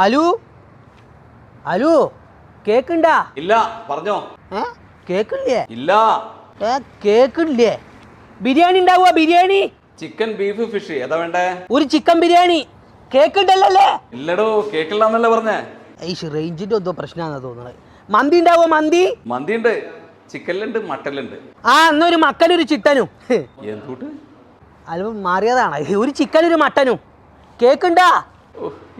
അലു അലു കേക്കുണ്ടാ? ഇല്ല, പറഞ്ഞോ. കേക്കില്ലേ? ഇല്ല. കേക്കില്ലേ? ബിരിയാണി ഉണ്ടാവുക? ബിരിയാണി, ചിക്കൻ, ബീഫ്, ഫിഷ് ഏതാ വേണ്ടേ? ഒരു ചിക്കൻ ബിരിയാണി. കേക്ക് ഉണ്ടല്ലേ? ഇല്ലടോ, കേക്കില്ലാന്നല്ലേ പറഞ്ഞേ. ഈ റേഞ്ചിന്റെ എന്തോ പ്രശ്നമാണെന്ന് തോന്നുന്നത്. മന്തി ഉണ്ടാവോ? മന്തി? മന്തി ഉണ്ട്, ചിക്കനിലുണ്ട്, മട്ടനിലുണ്ട്. എന്നൊരു മക്കനൊരു ചിക്കനും. എന്തുട്ട്? അത് മാറിയതാണ്. ഒരു ചിക്കനൊരു മട്ടനും. കേക്കുണ്ടാ?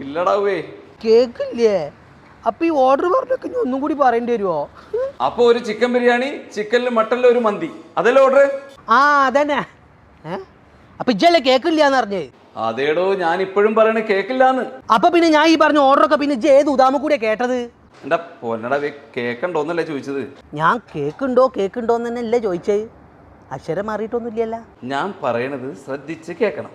ഇല്ലടാവേ. കേക്കില്ലേ? അപ്പൊ ഈ ഓർഡർ പറഞ്ഞൊക്കെ ഒന്നും കൂടി പറയേണ്ടി വരുമോ? അപ്പൊ ഒരു ചിക്കൻ ബിരിയാണി, ചിക്കനിലും മട്ടനിലും ഒരു മന്തി, അതല്ലേ ഓർഡർ? അതന്നെ. അപ്പൊ ഇജ്ജല്ലേ കേക്കില്ലാന്ന് പറഞ്ഞേ? അതേടോ, ഞാൻ ഇപ്പോഴും പറയണേ കേക്കില്ലാന്ന്. അപ്പൊ പിന്നെ ഞാൻ ഈ പറഞ്ഞ ഓർഡറൊക്കെ പിന്നെ ഇജ്ജ് ഏത് ഉദാമ കൂടെ കേട്ടത്? എന്റെ പൊന്നടവേ, കേക്കുണ്ടോന്നല്ലേ ചോദിച്ചത്? ഞാൻ കേക്കുണ്ടോന്ന് തന്നെയല്ലേ ചോദിച്ചത്. അക്ഷരം മാറിയിട്ടൊന്നുമില്ലല്ല. ഞാൻ പറയണത് ശ്രദ്ധിച്ച് കേൾക്കണം.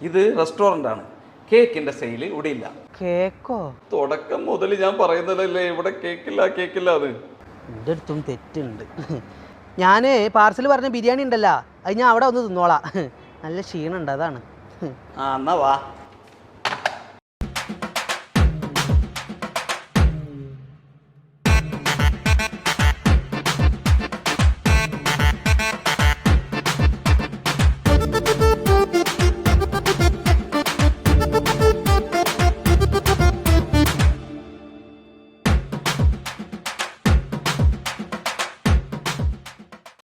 ഇത് റെസ്റ്റോറൻ്റ് ആണ്, കേക്കിന്റെ സെയിൽ ഇവിടെ ഇല്ല. കേക്കോ? തുടക്കം മുതൽ ഞാൻ പറയുന്നതല്ലേ ഇവിടെ കേക്കില്ല കേക്കില്ല അത്. എൻ്റെ അടുത്തും തെറ്റുണ്ട്. ഞാൻ പാർസൽ പറഞ്ഞ ബിരിയാണി ഉണ്ടല്ലോ, അത് ഞാൻ അവിടെ ഒന്ന് തിന്നോളാം. നല്ല ക്ഷീണുണ്ട്, അതാണ്. എന്നാ വാ.